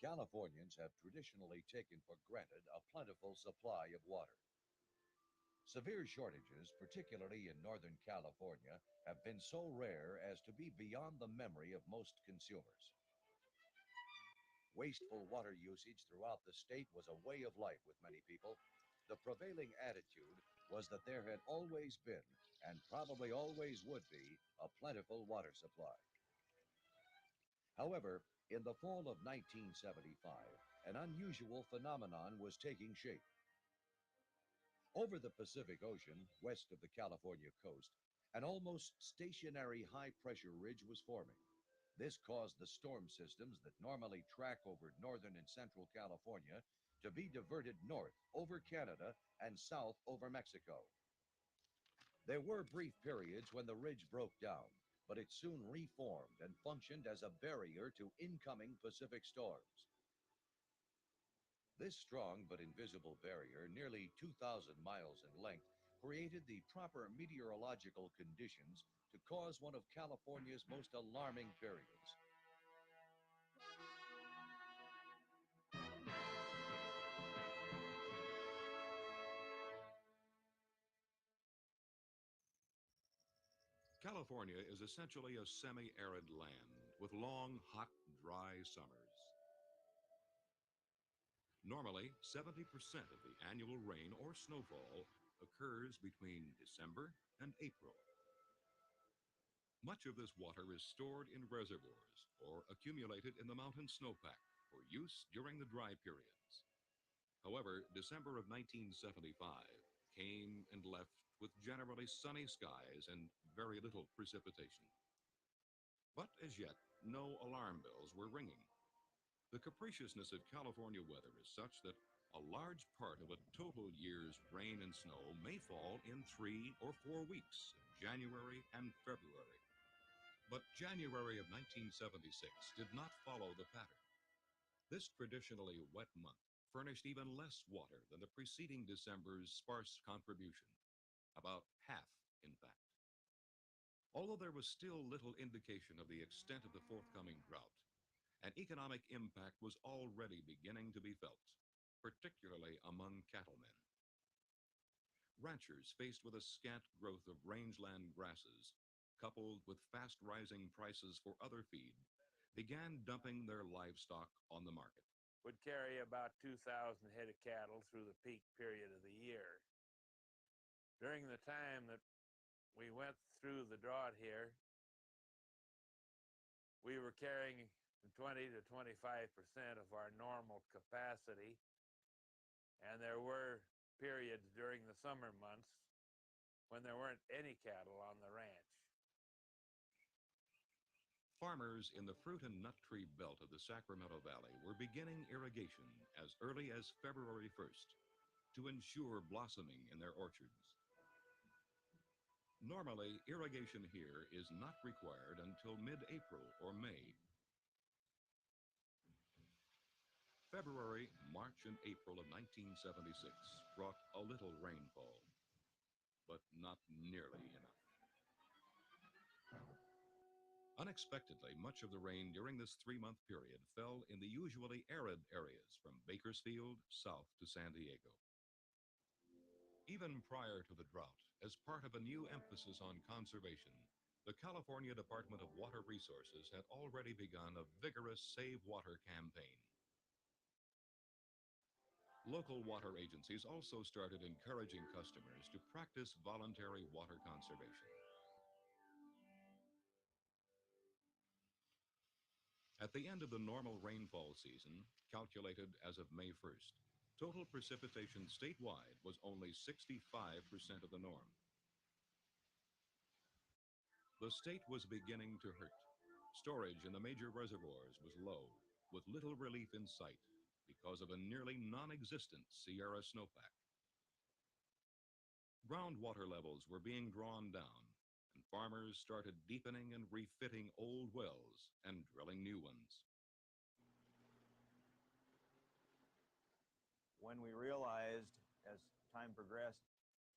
Californians have traditionally taken for granted a plentiful supply of water. Severe shortages, particularly in Northern California, have been so rare as to be beyond the memory of most consumers. Wasteful water usage throughout the state was a way of life with many people. The prevailing attitude was that there had always been, and probably always would be, a plentiful water supply. However, in the fall of 1975, an unusual phenomenon was taking shape. Over the Pacific Ocean, west of the California coast, an almost stationary high-pressure ridge was forming. This caused the storm systems that normally track over northern and central California to be diverted north over Canada and south over Mexico. There were brief periods when the ridge broke down, but it soon reformed and functioned as a barrier to incoming Pacific storms. This strong but invisible barrier, nearly 2,000 miles in length, created the proper meteorological conditions to cause one of California's most alarming periods. California is essentially a semi-arid land with long, hot, dry summers. Normally, 70% of the annual rain or snowfall occurs between December and April. Much of this water is stored in reservoirs or accumulated in the mountain snowpack for use during the dry periods. However, December of 1975 came and left with generally sunny skies and very little precipitation. But as yet, no alarm bells were ringing. The capriciousness of California weather is such that a large part of a total year's rain and snow may fall in 3 or 4 weeks, in January and February. But January of 1976 did not follow the pattern. This traditionally wet month furnished even less water than the preceding December's sparse contribution, about half, in fact. Although there was still little indication of the extent of the forthcoming drought, an economic impact was already beginning to be felt, particularly among cattlemen. Ranchers faced with a scant growth of rangeland grasses, coupled with fast-rising prices for other feed, began dumping their livestock on the market. Would carry about 2,000 head of cattle through the peak period of the year. During the time that we went through the drought here, we were carrying 20 to 25% of our normal capacity, and there were periods during the summer months when there weren't any cattle on the ranch. Farmers in the fruit and nut tree belt of the Sacramento Valley were beginning irrigation as early as February 1st to ensure blossoming in their orchards. Normally, irrigation here is not required until mid-April or May. February, March, and April of 1976 brought a little rainfall, but not nearly enough. Unexpectedly, much of the rain during this 3-month period fell in the usually arid areas from Bakersfield south to San Diego. Even prior to the drought, as part of a new emphasis on conservation, the California Department of Water Resources had already begun a vigorous Save Water campaign. Local water agencies also started encouraging customers to practice voluntary water conservation. At the end of the normal rainfall season, calculated as of May 1st, total precipitation statewide was only 65% of the norm. The state was beginning to hurt. Storage in the major reservoirs was low, with little relief in sight because of a nearly non-existent Sierra snowpack. Groundwater levels were being drawn down, and farmers started deepening and refitting old wells and drilling new ones. When we realized, as time progressed,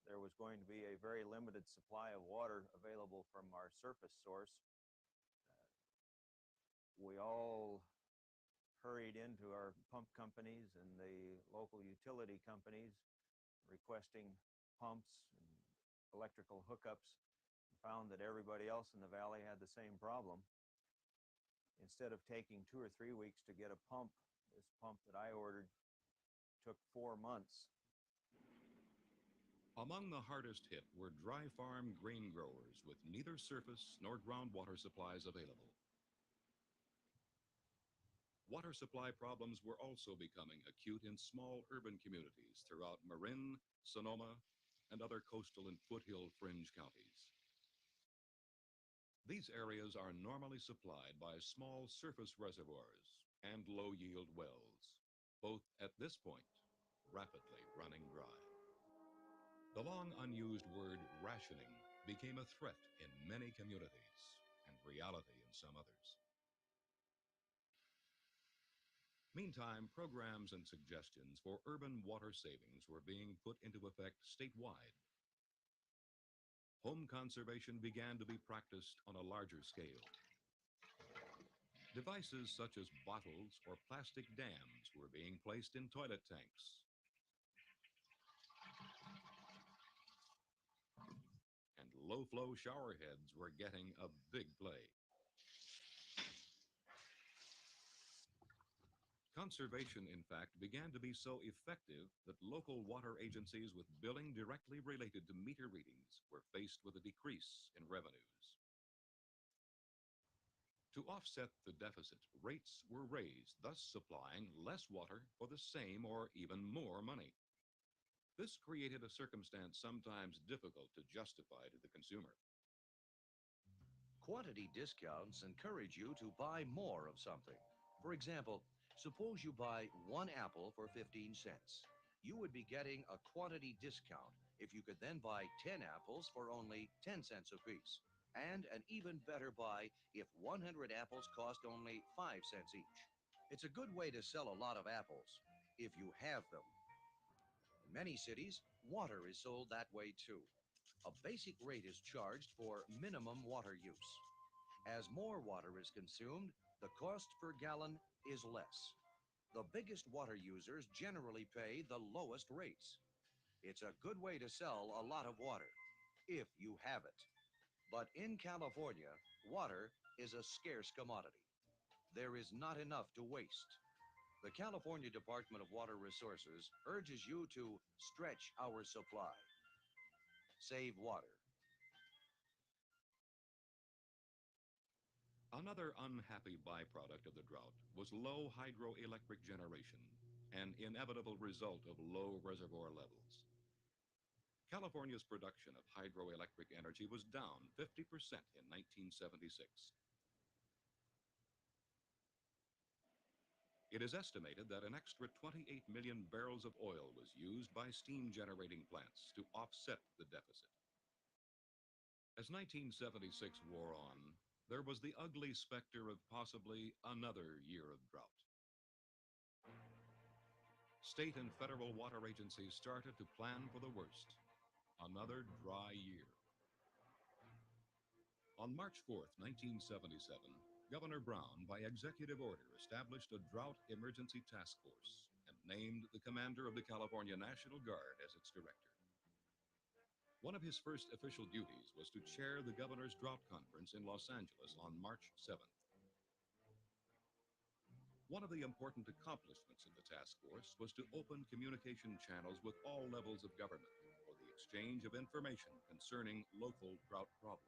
there was going to be a very limited supply of water available from our surface source, we all hurried into our pump companies and the local utility companies requesting pumps and electrical hookups, and found that everybody else in the valley had the same problem. Instead of taking 2 or 3 weeks to get a pump, this pump that I ordered took 4 months. Among the hardest hit were dry farm grain growers with neither surface nor groundwater supplies available. Water supply problems were also becoming acute in small urban communities throughout Marin, Sonoma, and other coastal and foothill fringe counties. These areas are normally supplied by small surface reservoirs and low-yield wells, both at this point rapidly running dry. The long unused word rationing became a threat in many communities and reality in some others. Meantime, programs and suggestions for urban water savings were being put into effect statewide. Home conservation began to be practiced on a larger scale. Devices such as bottles or plastic dams were being placed in toilet tanks. And low-flow shower heads were getting a big play. Conservation, in fact, began to be so effective that local water agencies with billing directly related to meter readings were faced with a decrease in revenues. To offset the deficit, rates were raised, thus supplying less water for the same or even more money. This created a circumstance sometimes difficult to justify to the consumer. Quantity discounts encourage you to buy more of something. For example, suppose you buy 1 apple for 15 cents. You would be getting a quantity discount if you could then buy 10 apples for only 10 cents apiece. And an even better buy if 100 apples cost only 5 cents each. It's a good way to sell a lot of apples, if you have them. In many cities, water is sold that way too. A basic rate is charged for minimum water use. As more water is consumed, the cost per gallon is less. The biggest water users generally pay the lowest rates. It's a good way to sell a lot of water, if you have it. But in California, water is a scarce commodity. There is not enough to waste. The California Department of Water Resources urges you to stretch our supply. Save water. Another unhappy byproduct of the drought was low hydroelectric generation, an inevitable result of low reservoir levels. California's production of hydroelectric energy was down 50% in 1976. It is estimated that an extra 28 million barrels of oil was used by steam generating plants to offset the deficit. As 1976 wore on, there was the ugly specter of possibly another year of drought. State and federal water agencies started to plan for the worst. Another dry year. On March 4th, 1977, Governor Brown, by executive order, established a drought emergency task force and named the commander of the California National Guard as its director. One of his first official duties was to chair the governor's drought conference in Los Angeles on March 7th. One of the important accomplishments of the task force was to open communication channels with all levels of government for the exchange of information concerning local drought problems.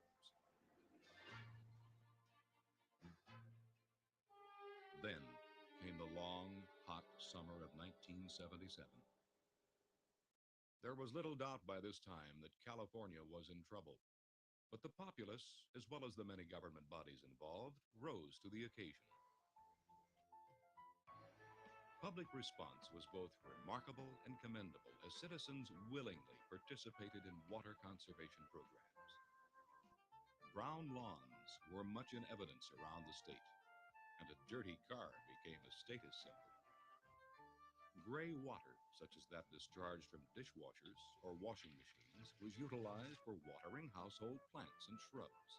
Then came the long, hot summer of 1977. There was little doubt by this time that California was in trouble, but the populace, as well as the many government bodies involved, rose to the occasion. Public response was both remarkable and commendable as citizens willingly participated in water conservation programs. Brown lawns were much in evidence around the state, and a dirty car became a status symbol. Gray water, such as that discharged from dishwashers or washing machines, was utilized for watering household plants and shrubs.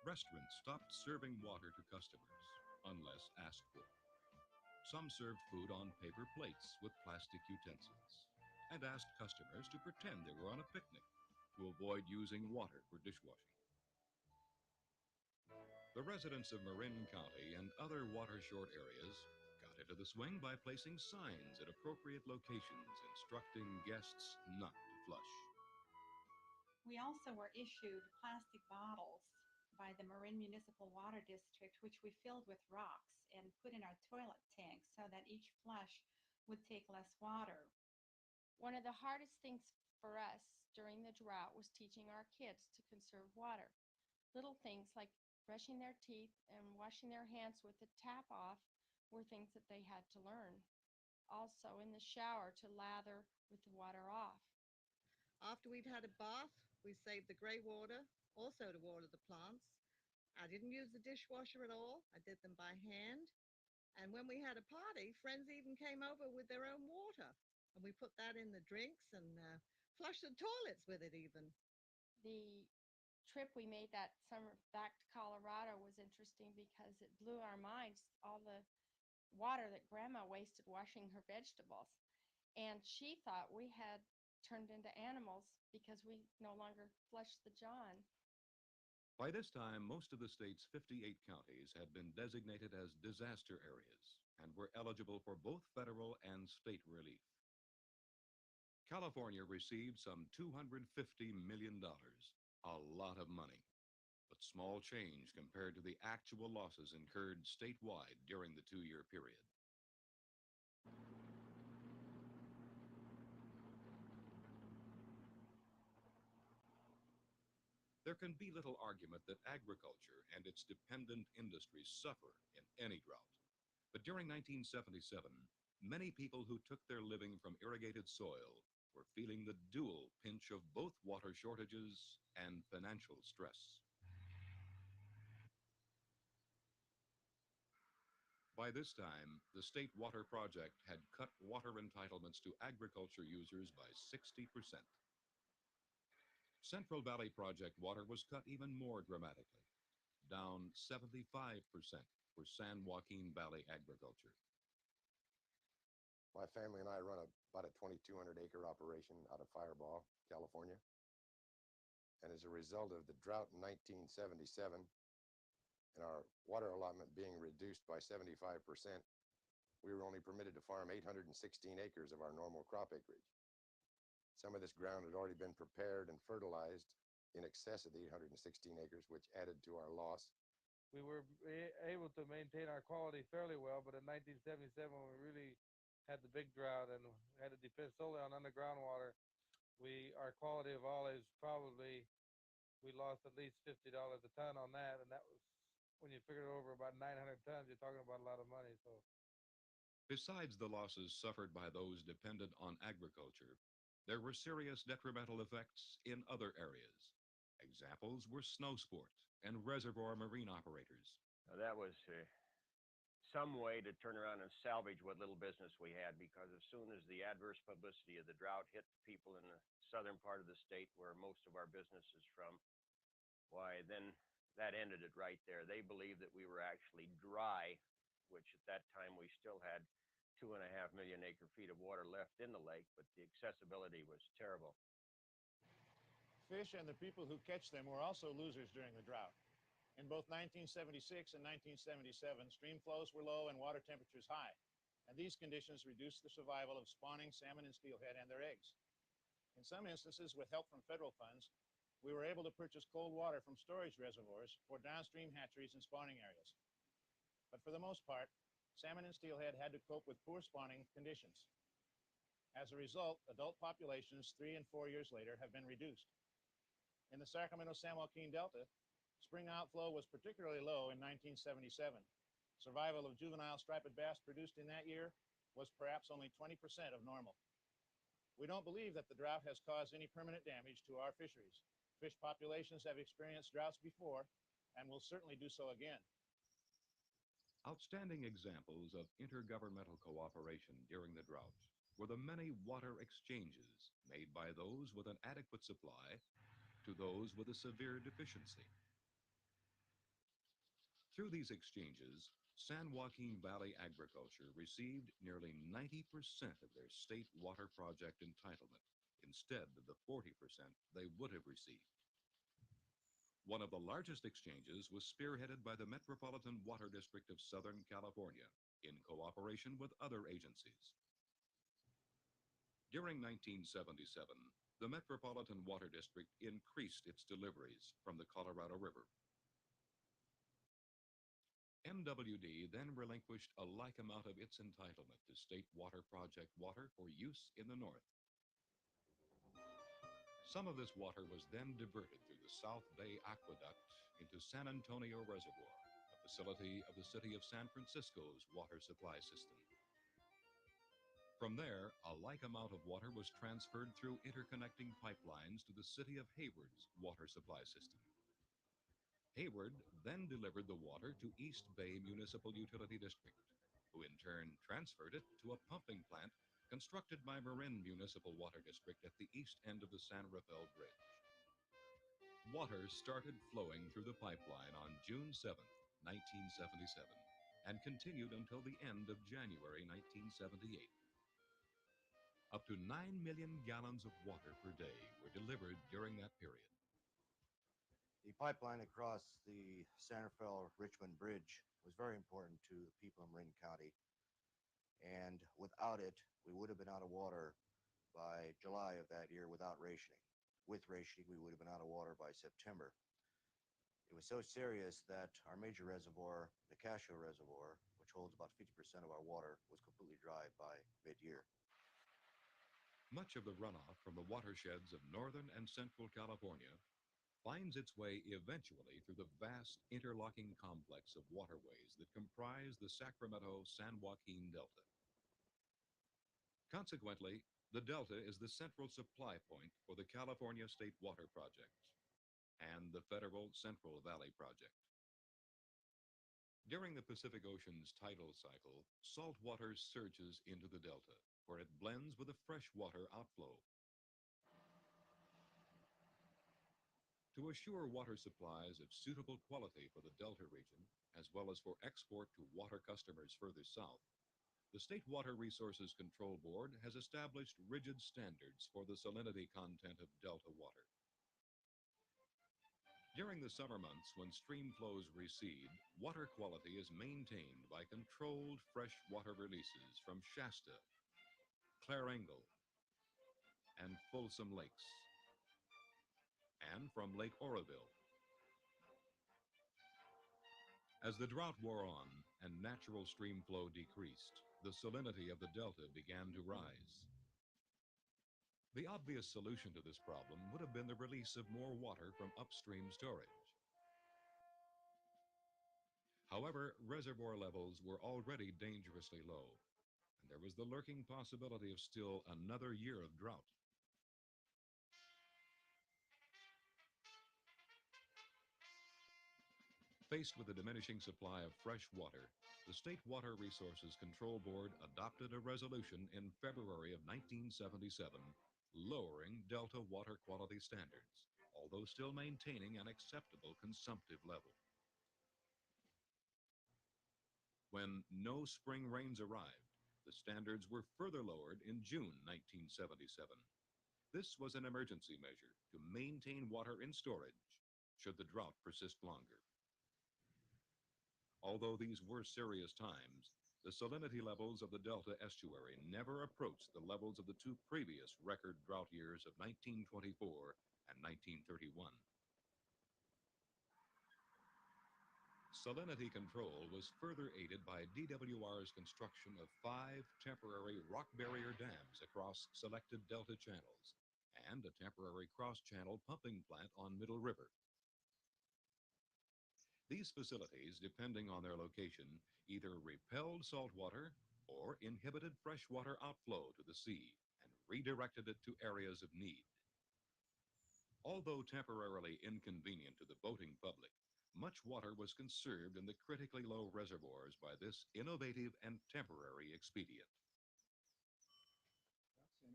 Restaurants stopped serving water to customers, unless asked for. Some served food on paper plates with plastic utensils and asked customers to pretend they were on a picnic to avoid using water for dishwashing. The residents of Marin County and other water-short areas got into the swing by placing signs at appropriate locations instructing guests not to flush. We also were issued plastic bottles by the Marin Municipal Water District, which we filled with rocks and put in our toilet tank so that each flush would take less water. One of the hardest things for us during the drought was teaching our kids to conserve water. Little things like brushing their teeth and washing their hands with the tap off were things that they had to learn. Also, in the shower, to lather with the water off. After we'd had a bath, we saved the grey water, also to water the plants. I didn't use the dishwasher at all. I did them by hand. And when we had a party, friends even came over with their own water. And we put that in the drinks and flushed the toilets with it even. The trip we made that summer back to Colorado was interesting because it blew our minds, all the water that Grandma wasted washing her vegetables. And she thought we had turned into animals because we no longer flushed the john. By this time, most of the state's 58 counties had been designated as disaster areas and were eligible for both federal and state relief. California received some $250 million, a lot of money, but small change compared to the actual losses incurred statewide during the 2-year period. There can be little argument that agriculture and its dependent industries suffer in any drought. But during 1977, many people who took their living from irrigated soil were feeling the dual pinch of both water shortages and financial stress. By this time, the State Water Project had cut water entitlements to agriculture users by 60%. Central Valley Project water was cut even more dramatically, down 75% for San Joaquin Valley agriculture. My family and I run about a 2,200-acre operation out of Firebaugh, California. And as a result of the drought in 1977 and our water allotment being reduced by 75%, we were only permitted to farm 816 acres of our normal crop acreage. Some of this ground had already been prepared and fertilized in excess of the 816 acres, which added to our loss. We were able to maintain our quality fairly well, but in 1977, when we really had the big drought and had to depend solely on underground water, our quality of olives probably, we lost at least $50 a ton on that, and that was, when you figure it over about 900 tons, you're talking about a lot of money. So, besides the losses suffered by those dependent on agriculture, there were serious detrimental effects in other areas. Examples were snow sport and reservoir marine operators. Now that was some way to turn around and salvage what little business we had, because as soon as the adverse publicity of the drought hit the people in the southern part of the state where most of our business is from, why, then that ended it right there. They believed that we were actually dry, which at that time we still had 2.5 million acre-feet of water left in the lake, but the accessibility was terrible. Fish and the people who catch them were also losers during the drought. In both 1976 and 1977, stream flows were low and water temperatures high, and these conditions reduced the survival of spawning salmon and steelhead and their eggs. In some instances, with help from federal funds, we were able to purchase cold water from storage reservoirs for downstream hatcheries and spawning areas. But for the most part, salmon and steelhead had to cope with poor spawning conditions. As a result, adult populations 3 and 4 years later have been reduced. In the Sacramento-San Joaquin Delta, spring outflow was particularly low in 1977. Survival of juvenile striped bass produced in that year was perhaps only 20% of normal. We don't believe that the drought has caused any permanent damage to our fisheries. Fish populations have experienced droughts before and will certainly do so again. Outstanding examples of intergovernmental cooperation during the drought were the many water exchanges made by those with an adequate supply to those with a severe deficiency. Through these exchanges, San Joaquin Valley agriculture received nearly 90% of their state water project entitlement instead of the 40% they would have received. One of the largest exchanges was spearheaded by the Metropolitan Water District of Southern California in cooperation with other agencies. During 1977, the Metropolitan Water District increased its deliveries from the Colorado River. MWD then relinquished a like amount of its entitlement to state water project water for use in the north. Some of this water was then diverted through the South Bay Aqueduct into San Antonio Reservoir, a facility of the city of San Francisco's water supply system. From there, a like amount of water was transferred through interconnecting pipelines to the city of Hayward's water supply system. Hayward then delivered the water to East Bay Municipal Utility District, who in turn transferred it to a pumping plant constructed by Marin Municipal Water District at the east end of the San Rafael Bridge. Water started flowing through the pipeline on June 7, 1977, and continued until the end of January 1978. Up to 9 million gallons of water per day were delivered during that period. The pipeline across the San Rafael-Richmond Bridge was very important to the people of Marin County, and without it, we would have been out of water by July of that year without rationing. With rationing, we would have been out of water by September. It was so serious that our major reservoir, the Cascio Reservoir, which holds about 50% of our water, was completely dry by mid-year. Much of the runoff from the watersheds of northern and central California finds its way eventually through the vast interlocking complex of waterways that comprise the Sacramento-San Joaquin Delta. Consequently, the Delta is the central supply point for the California State Water Project and the federal Central Valley Project. During the Pacific Ocean's tidal cycle, salt water surges into the Delta, where it blends with the freshwater outflow. To assure water supplies of suitable quality for the Delta region, as well as for export to water customers further south, the State Water Resources Control Board has established rigid standards for the salinity content of Delta water. During the summer months when stream flows recede, water quality is maintained by controlled freshwater releases from Shasta, Clare Engle, and Folsom Lakes, and from Lake Oroville. As the drought wore on and natural stream flow decreased, the salinity of the Delta began to rise. The obvious solution to this problem would have been the release of more water from upstream storage. However, reservoir levels were already dangerously low, and there was the lurking possibility of still another year of drought. Faced with a diminishing supply of fresh water, the State Water Resources Control Board adopted a resolution in February of 1977 lowering Delta water quality standards, although still maintaining an acceptable consumptive level. When no spring rains arrived, the standards were further lowered in June 1977. This was an emergency measure to maintain water in storage should the drought persist longer. Although these were serious times, the salinity levels of the Delta estuary never approached the levels of the two previous record drought years of 1924 and 1931. Salinity control was further aided by DWR's construction of 5 temporary rock barrier dams across selected Delta channels and a temporary cross-channel pumping plant on Middle River. These facilities, depending on their location, either repelled salt water or inhibited freshwater outflow to the sea and redirected it to areas of need. Although temporarily inconvenient to the boating public, much water was conserved in the critically low reservoirs by this innovative and temporary expedient.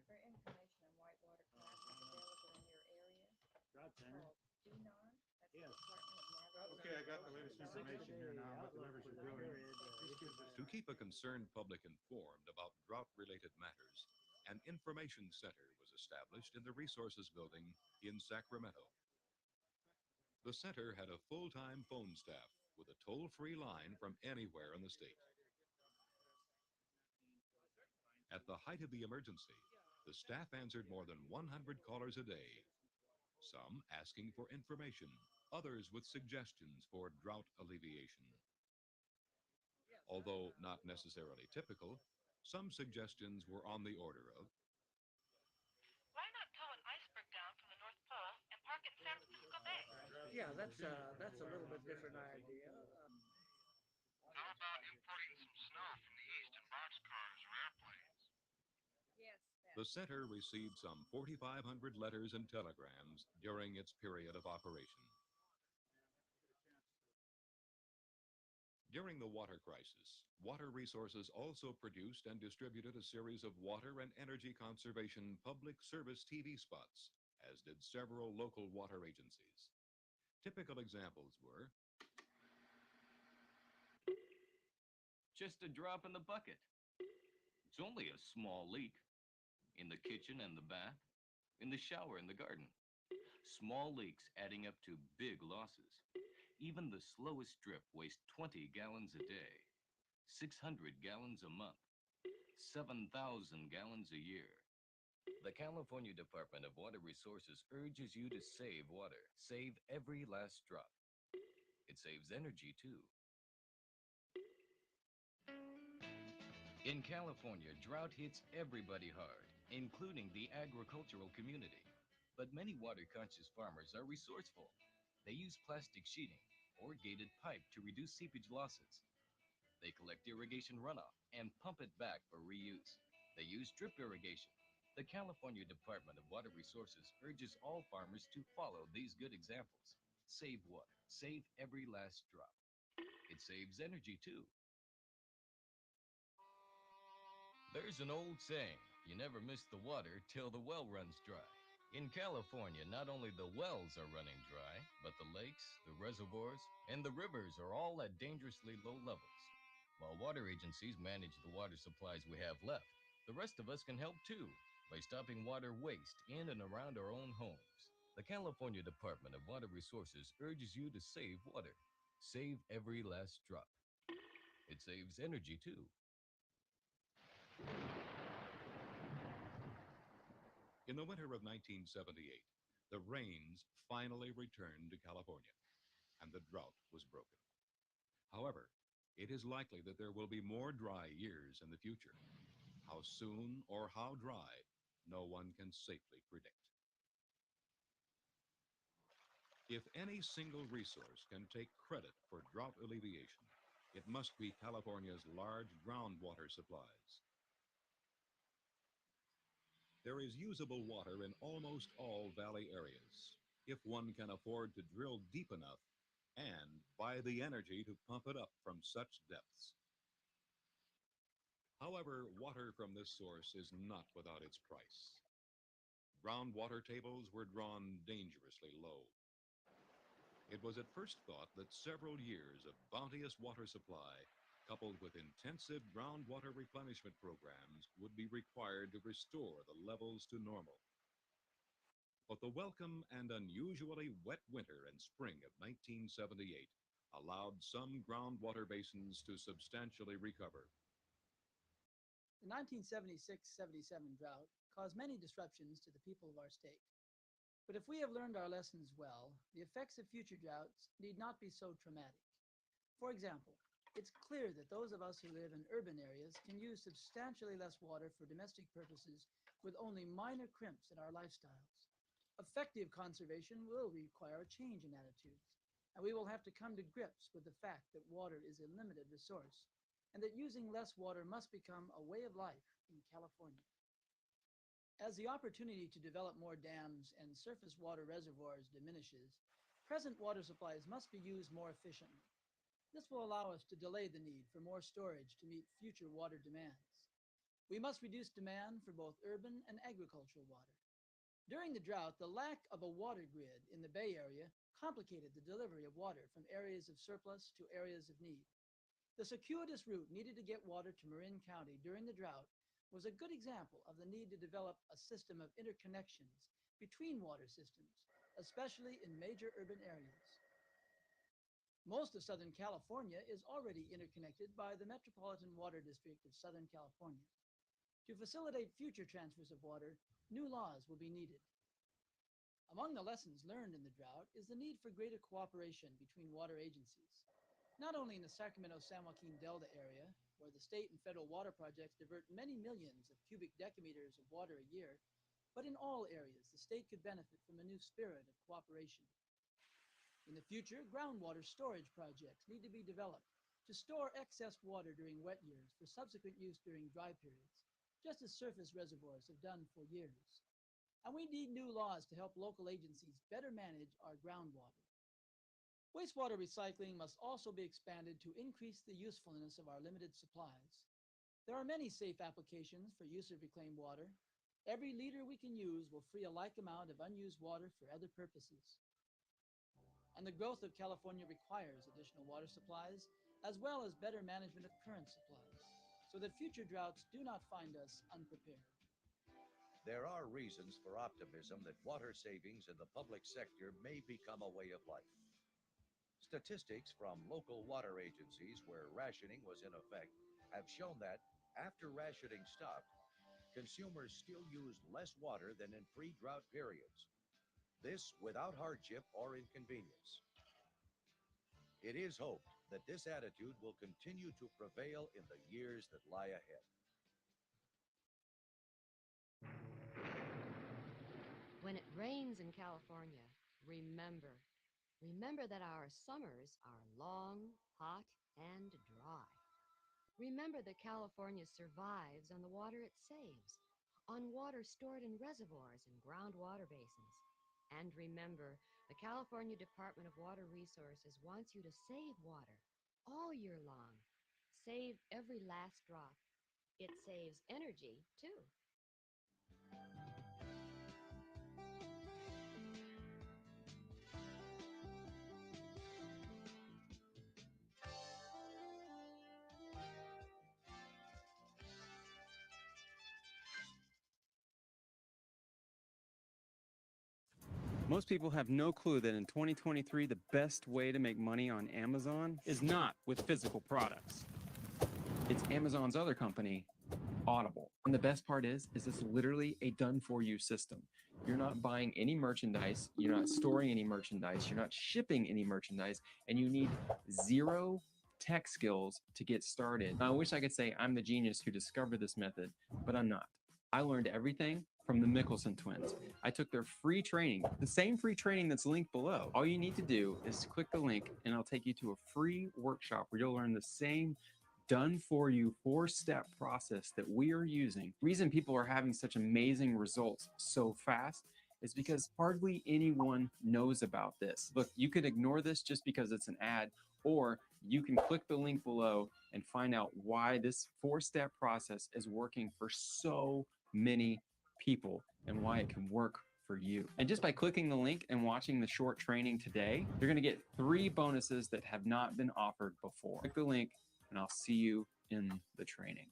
For information on whitewater classes available in your area, Drought Center. call DNR, that's the Yes. Department of Natural Okay, I got the latest information here now about the rivers are doing. To keep a concerned public informed about drought-related matters, an information center was established in the Resources Building in Sacramento. The center had a full-time phone staff with a toll-free line from anywhere in the state. At the height of the emergency, the staff answered more than 100 callers a day, some asking for information, others with suggestions for drought alleviation. Although not necessarily typical, some suggestions were on the order of, why not tow an iceberg down from the North Pole and park it in San Francisco Bay? Yeah, that's a little bit different idea. How about importing some snow from the east in boxcars or airplanes? Yes. the center received some 4,500 letters and telegrams during its period of operation. During the water crisis, Water Resources also produced and distributed a series of water and energy conservation public service TV spots, as did several local water agencies. Typical examples were, just a drop in the bucket. It's only a small leak. In the kitchen and the bath, in the shower and the garden. Small leaks adding up to big losses. Even the slowest drip wastes 20 gallons a day, 600 gallons a month, 7,000 gallons a year. The California Department of Water Resources urges you to save water. Save every last drop. It saves energy, too. In California, drought hits everybody hard, including the agricultural community. But many water-conscious farmers are resourceful. They use plastic sheeting or gated pipe to reduce seepage losses. They collect irrigation runoff and pump it back for reuse. They use drip irrigation. The California Department of Water Resources urges all farmers to follow these good examples. Save water. Save every last drop. It saves energy, too. There's an old saying, you never miss the water till the well runs dry. In California, not only the wells are running dry, but the lakes, the reservoirs, and the rivers are all at dangerously low levels. While water agencies manage the water supplies we have left, the rest of us can help too by stopping water waste in and around our own homes. The California Department of Water Resources urges you to save water. Save every last drop. It saves energy too. In the winter of 1978, the rains finally returned to California, and the drought was broken. However, it is likely that there will be more dry years in the future. How soon or how dry, no one can safely predict. If any single resource can take credit for drought alleviation, it must be California's large groundwater supplies. There is usable water in almost all valley areas, if one can afford to drill deep enough and buy the energy to pump it up from such depths. However, water from this source is not without its price. Groundwater tables were drawn dangerously low. It was at first thought that several years of bounteous water supply, coupled with intensive groundwater replenishment programs, would be required to restore the levels to normal. But the welcome and unusually wet winter and spring of 1978 allowed some groundwater basins to substantially recover. The 1976-77 drought caused many disruptions to the people of our state. But if we have learned our lessons well, the effects of future droughts need not be so traumatic. For example, it's clear that those of us who live in urban areas can use substantially less water for domestic purposes with only minor crimps in our lifestyles. Effective conservation will require a change in attitudes, and we will have to come to grips with the fact that water is a limited resource, and that using less water must become a way of life in California. As the opportunity to develop more dams and surface water reservoirs diminishes, present water supplies must be used more efficiently. This will allow us to delay the need for more storage to meet future water demands. We must reduce demand for both urban and agricultural water. During the drought, the lack of a water grid in the Bay Area complicated the delivery of water from areas of surplus to areas of need. The circuitous route needed to get water to Marin County during the drought was a good example of the need to develop a system of interconnections between water systems, especially in major urban areas. Most of Southern California is already interconnected by the Metropolitan Water District of Southern California. To facilitate future transfers of water, new laws will be needed. Among the lessons learned in the drought is the need for greater cooperation between water agencies, not only in the Sacramento-San Joaquin Delta area, where the state and federal water projects divert many millions of cubic decimeters of water a year, but in all areas the state could benefit from a new spirit of cooperation. In the future, groundwater storage projects need to be developed to store excess water during wet years for subsequent use during dry periods, just as surface reservoirs have done for years. And we need new laws to help local agencies better manage our groundwater. Wastewater recycling must also be expanded to increase the usefulness of our limited supplies. There are many safe applications for use of reclaimed water. Every liter we can use will free a like amount of unused water for other purposes. And the growth of California requires additional water supplies, as well as better management of current supplies, so that future droughts do not find us unprepared. There are reasons for optimism that water savings in the public sector may become a way of life. Statistics from local water agencies where rationing was in effect have shown that after rationing stopped, consumers still used less water than in pre-drought periods. This without hardship or inconvenience. It is hoped that this attitude will continue to prevail in the years that lie ahead. When it rains in California, remember that our summers are long, hot, and dry. Remember that California survives on the water it saves, on water stored in reservoirs and groundwater basins. And remember, the California Department of Water Resources wants you to save water all year long. Save every last drop. It saves energy, too. Most people have no clue that in 2023, the best way to make money on Amazon is not with physical products. It's Amazon's other company, Audible. And the best part is it's literally a done-for-you system. You're not buying any merchandise, you're not storing any merchandise, you're not shipping any merchandise, and you need zero tech skills to get started. I wish I could say I'm the genius who discovered this method, but I'm not. I learned everything from the Mickelson twins. I took their free training, the same free training that's linked below. All you need to do is click the link and it'll take you to a free workshop where you'll learn the same done-for-you 4-step process that we are using. The reason people are having such amazing results so fast is because hardly anyone knows about this. Look, you could ignore this just because it's an ad, or you can click the link below and find out why this 4-step process is working for so many people and why it can work for you. And just by clicking the link and watching the short training today, you're going to get 3 bonuses that have not been offered before. Click the link and I'll see you in the training.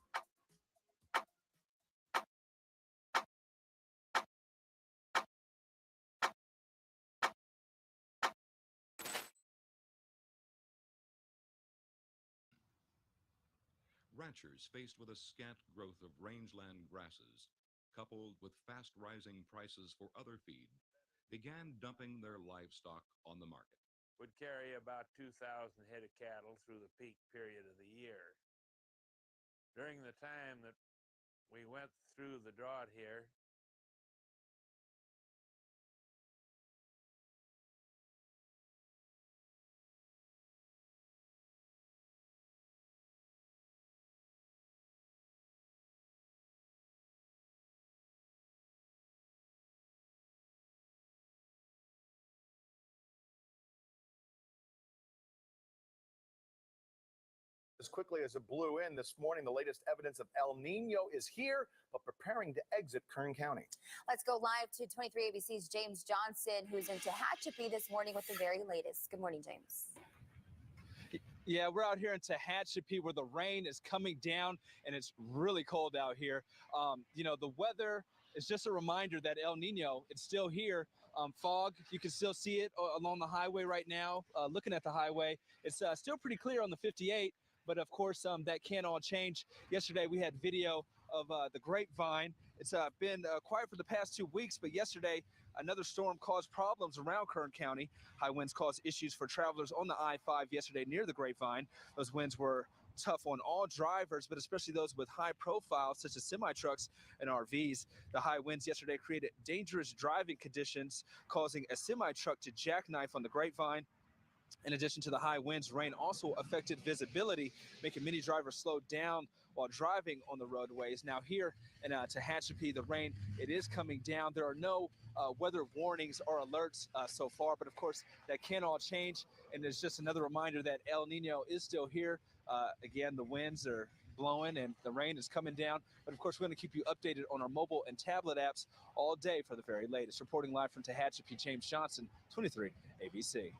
Ranchers faced with a scant growth of rangeland grasses, coupled with fast-rising prices for other feed, began dumping their livestock on the market. Would carry about 2,000 head of cattle through the peak period of the year. During the time that we went through the drought here, as quickly as it blew in this morning. The latest evidence of El Nino is here, but preparing to exit Kern County. Let's go live to 23 ABC's James Johnson, who's in Tehachapi this morning with the very latest. Good morning, James. Yeah, we're out here in Tehachapi where the rain is coming down and it's really cold out here. The weather is just a reminder that El Nino, it's still here. Fog, you can still see it along the highway right now. Looking at the highway, it's still pretty clear on the 58, but of course that can all change. Yesterday we had video of the grapevine. It's been quiet for the past 2 weeks, but yesterday another storm caused problems around Kern County. High winds caused issues for travelers on the I-5 yesterday near the grapevine. Those winds were tough on all drivers, but especially those with high profiles, such as semi-trucks and RVs. The high winds yesterday created dangerous driving conditions, causing a semi-truck to jackknife on the grapevine. In addition to the high winds, rain also affected visibility, making many drivers slow down while driving on the roadways. Now here in Tehachapi, the rain, it is coming down. There are no weather warnings or alerts so far, but of course that can all change. And it's just another reminder that El Nino is still here. Again, the winds are blowing and the rain is coming down. But of course, we're going to keep you updated on our mobile and tablet apps all day for the very latest. Reporting live from Tehachapi, James Johnson, 23 ABC.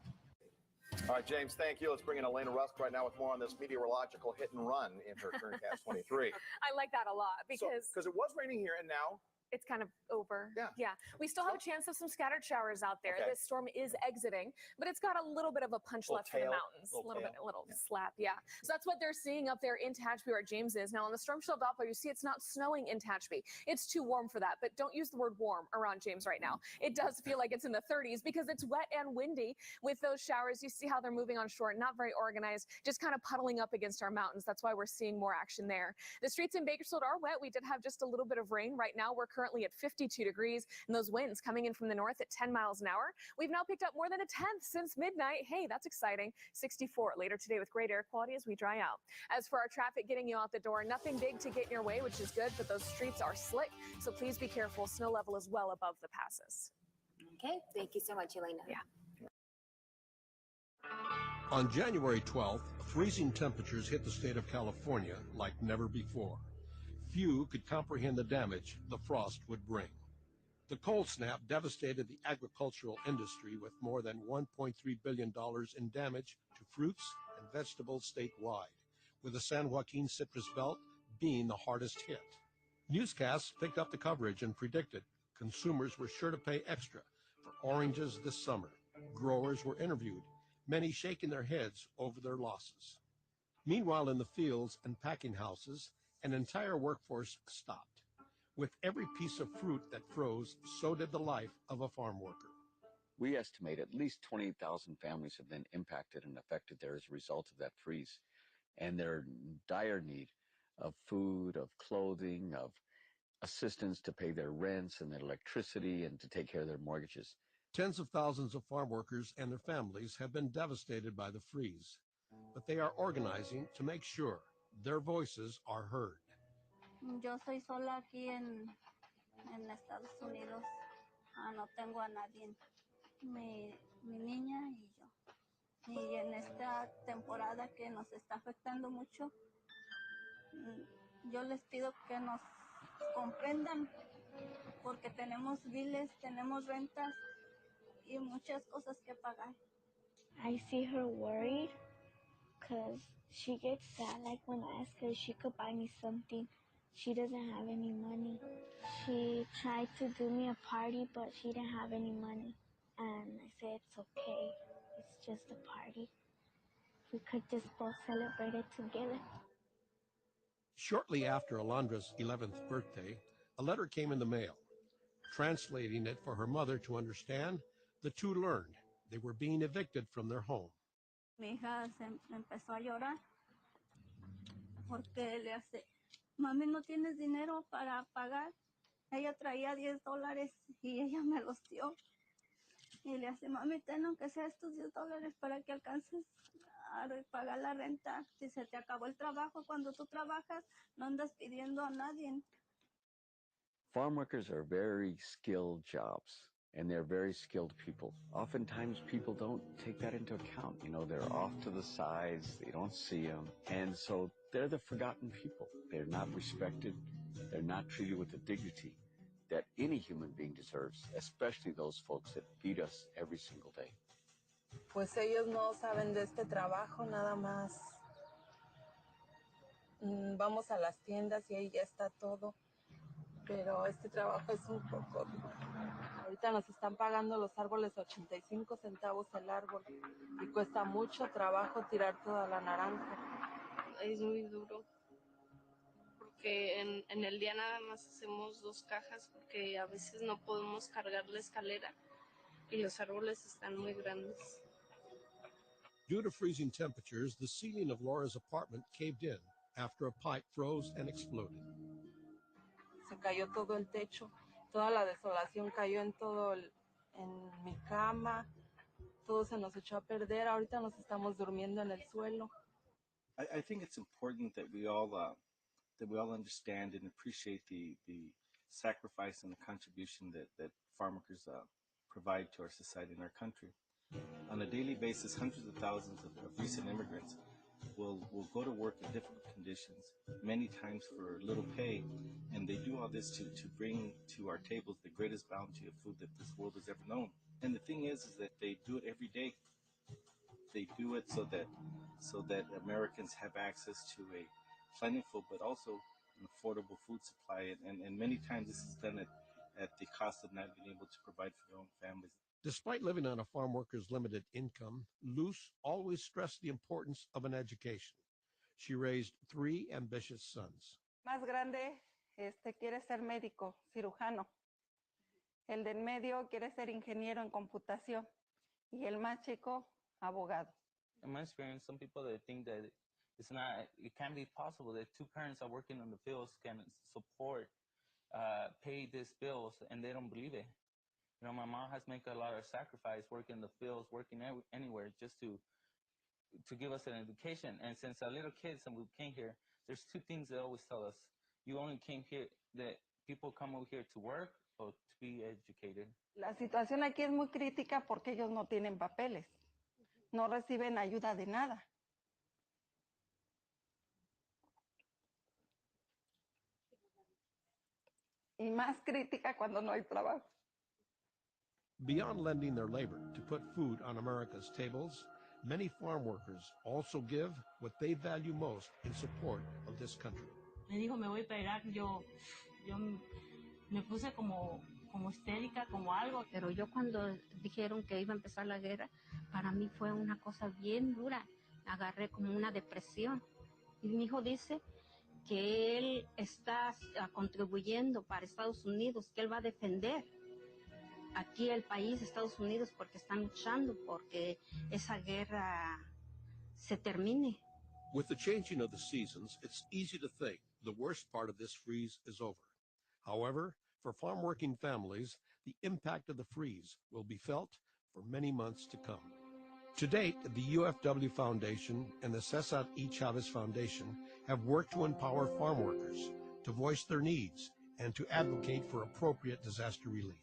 All right, James, thank you. Let's bring in Elena Rusk right now with more on this meteorological hit and run in her Turncast 23. I like that a lot because it was raining here and now it's kind of over. Yeah. We still have a chance of some scattered showers out there. Okay. This storm is exiting, but it's got a little bit of a punch left for the mountains. A little slap, yeah. So that's what they're seeing up there in Tehachapi where James is. Now on the Storm Shield Doppler, you see it's not snowing in Tehachapi. It's too warm for that, but don't use the word warm around James right now. It does feel like it's in the 30s because it's wet and windy with those showers. You see how they're moving on shore, not very organized, just kind of puddling up against our mountains. That's why we're seeing more action there. The streets in Bakersfield are wet. We did have just a little bit of rain. Right now, we're currently at 52 degrees, and those winds coming in from the north at 10 miles an hour. We've now picked up more than a tenth since midnight. Hey, that's exciting. 64 later today with great air quality as we dry out. As for our traffic getting you out the door, nothing big to get in your way, which is good, but those streets are slick, so please be careful. Snow level is well above the passes. Okay, thank you so much, Elena. Yeah. On January 12th, freezing temperatures hit the state of California like never before. Few could comprehend the damage the frost would bring. The cold snap devastated the agricultural industry with more than $1.3 billion in damage to fruits and vegetables statewide, with the San Joaquin citrus belt being the hardest hit. Newscasts picked up the coverage and predicted consumers were sure to pay extra for oranges this summer. Growers were interviewed, many shaking their heads over their losses. Meanwhile, in the fields and packing houses, an entire workforce stopped. With every piece of fruit that froze, so did the life of a farm worker. We estimate at least 28,000 families have been impacted and affected there as a result of that freeze. And they're in dire need of food, of clothing, of assistance to pay their rents and their electricity and to take care of their mortgages. Tens of thousands of farm workers and their families have been devastated by the freeze, but they are organizing to make sure their voices are heard. Yo soy sola aquí en Estados Unidos. No tengo a nadie. Mi niña y yo. Y en esta temporada que nos está afectando mucho, yo les pido que nos comprendan porque tenemos biles, tenemos rentas y muchas cosas que pagar. I see her worried because she gets sad like when I ask her if she could buy me something. She doesn't have any money. She tried to do me a party, but she didn't have any money. And I said, it's okay. It's just a party. We could just both celebrate it together. Shortly after Alondra's 11th birthday, a letter came in the mail. Translating it for her mother to understand, the two learned they were being evicted from their home. Mi hija empezó a llorar porque le hace, mami, ¿no tienes dinero para pagar? Ella traía $10 y ella me los dio. Y le hace, mami, ten aunque sea estos $10 para que alcances a pagar la renta. Si se te acabó el trabajo, cuando tú trabajas, no andas pidiendo a nadie. Farm workers are very skilled jobs, and they're very skilled people. Oftentimes, people don't take that into account. You know, they're off to the sides, they don't see them, and so they're the forgotten people. They're not respected, they're not treated with the dignity that any human being deserves, especially those folks that feed us every single day. Pues ellos no saben de este trabajo, nada más vamos a las tiendas y ahí ya está todo, pero este trabajo es un poco duro. Ahorita nos están pagando los árboles 85 centavos el árbol y cuesta mucho trabajo tirar toda la naranja. Es muy duro porque en el día nada más hacemos 2 cajas porque a veces no podemos cargar la escalera y los árboles están muy grandes. Due to freezing temperatures, the ceiling of Laura's apartment caved in after a pipe froze and exploded. Se cayó todo el techo, toda la desolación cayó en mi cama, todo se nos echó a perder, ahorita nos estamos durmiendo en el suelo. I think it's important that we all understand and appreciate the sacrifice and the contribution that farm workers provide to our society and our country. On a daily basis, hundreds of thousands of recent immigrants will go to work in difficult conditions, many times for little pay, and they do all this to bring to our tables the greatest bounty of food that this world has ever known. And the thing is that they do it every day. They do it so that Americans have access to a plentiful but also an affordable food supply, and many times this is done at the cost of not being able to provide for their own families. Despite living on a farm worker's limited income, Luz always stressed the importance of an education. She raised 3 ambitious sons. Más grande quiere ser médico, cirujano. El del medio quiere ser ingeniero en computación y el más chico, abogado. In my experience, some people that think that it can't be possible that 2 parents are working in the fields can support, pay these bills, and they don't believe it. You know, my mom has made a lot of sacrifice working in the fields, working anywhere just to give us an education. And since our little kids and we came here, there's 2 things they always tell us. You only came here, that people come over here to work or to be educated. La situación aquí es muy crítica porque ellos no tienen papeles, no reciben ayuda de nada. Y más crítica cuando no hay trabajo. Beyond lending their labor to put food on America's tables, many farm workers also give what they value most in support of this country. Me dijo, me voy para Irak, yo me puse como histérica, como algo. Pero yo cuando dijeron que iba a empezar la guerra, para mí fue una cosa bien dura. Agarré como una depresión. Y mi hijo dice que él está contribuyendo para Estados Unidos, que él va a defender aquí el país, Estados Unidos, porque están luchando porque esa guerra se termine. With the changing of the seasons, it's easy to think the worst part of this freeze is over. However, for farm-working families, the impact of the freeze will be felt for many months to come. To date, the UFW Foundation and the Cesar E. Chavez Foundation have worked to empower farm workers to voice their needs and to advocate for appropriate disaster relief.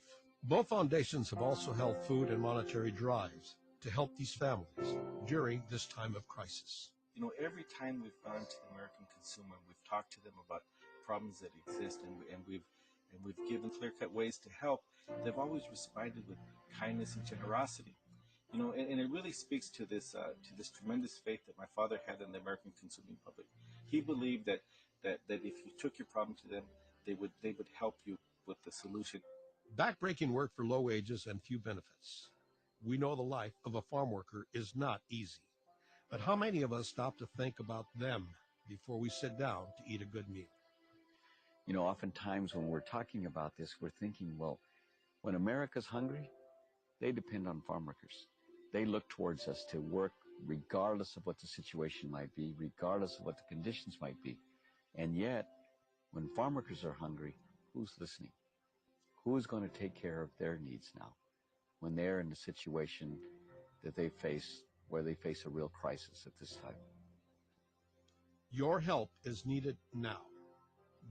Both foundations have also held food and monetary drives to help these families during this time of crisis. You know, every time we've gone to the American consumer, we've talked to them about problems that exist, and we've given clear-cut ways to help. They've always responded with kindness and generosity. You know, and it really speaks to this tremendous faith that my father had in the American consuming public. He believed that if you took your problem to them, they would help you with the solution. Backbreaking work for low wages and few benefits. We know the life of a farm worker is not easy. But how many of us stop to think about them before we sit down to eat a good meal? You know, oftentimes when we're talking about this, we're thinking, well, when America's hungry, they depend on farm workers. They look towards us to work regardless of what the situation might be, regardless of what the conditions might be. And yet, when farm workers are hungry, who's listening? Who's going to take care of their needs now when they're in the situation that they face, where they face a real crisis at this time? Your help is needed now.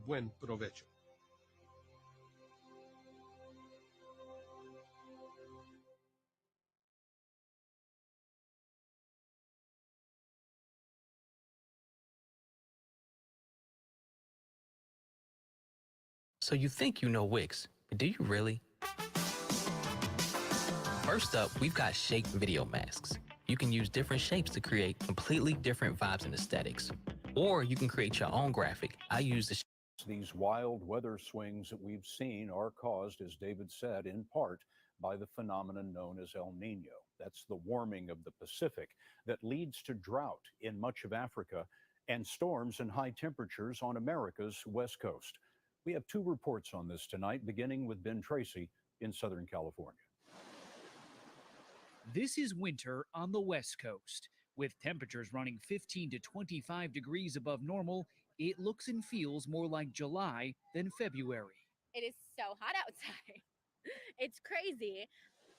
Buen provecho. So you think you know Wix, but do you really? First up, we've got shape video masks. You can use different shapes to create completely different vibes and aesthetics. Or you can create your own graphic. I use the These wild weather swings that we've seen are caused, as David said, in part by the phenomenon known as El Nino. That's the warming of the Pacific that leads to drought in much of Africa and storms and high temperatures on America's west coast. We have two reports on this tonight, beginning with Ben Tracy in Southern California. This is winter on the West Coast. With temperatures running 15 to 25 degrees above normal, it looks and feels more like July than February. It is so hot outside. It's crazy.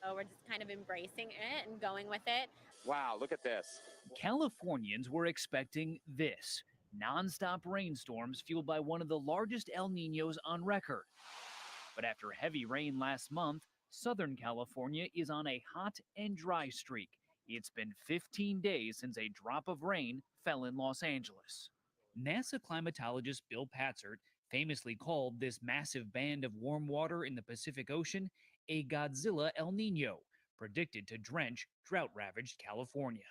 So we're just kind of embracing it and going with it. Wow, look at this. Californians were expecting this. Non-stop rainstorms fueled by one of the largest El Niños on record. But after heavy rain last month, Southern California is on a hot and dry streak. It's been 15 days since a drop of rain fell in Los Angeles. NASA climatologist Bill Patzert famously called this massive band of warm water in the Pacific Ocean a Godzilla El Nino, predicted to drench drought-ravaged California.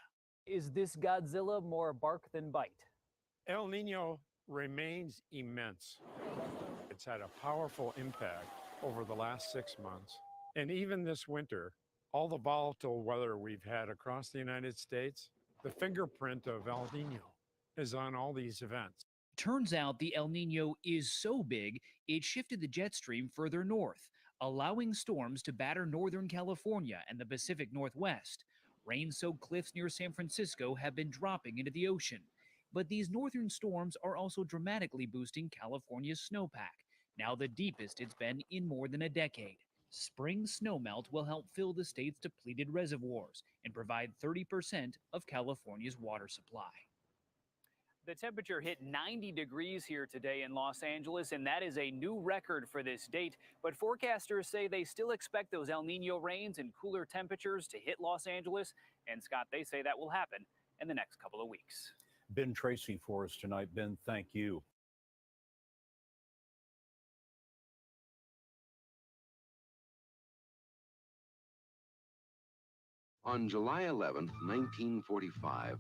Is this Godzilla more bark than bite? El Nino remains immense. It's had a powerful impact over the last 6 months. And even this winter, all the volatile weather we've had across the United States, the fingerprint of El Nino is on all these events. Turns out the El Nino is so big, it shifted the jet stream further north, allowing storms to batter Northern California and the Pacific Northwest. Rain-soaked cliffs near San Francisco have been dropping into the ocean. But these northern storms are also dramatically boosting California's snowpack, now the deepest it's been in more than a decade. Spring snowmelt will help fill the state's depleted reservoirs and provide 30% of California's water supply. The temperature hit 90 degrees here today in Los Angeles, and that is a new record for this date. But forecasters say they still expect those El Nino rains and cooler temperatures to hit Los Angeles. And Scott, they say that will happen in the next couple of weeks. Ben Tracy for us tonight. Ben, thank you. On July 11, 1945,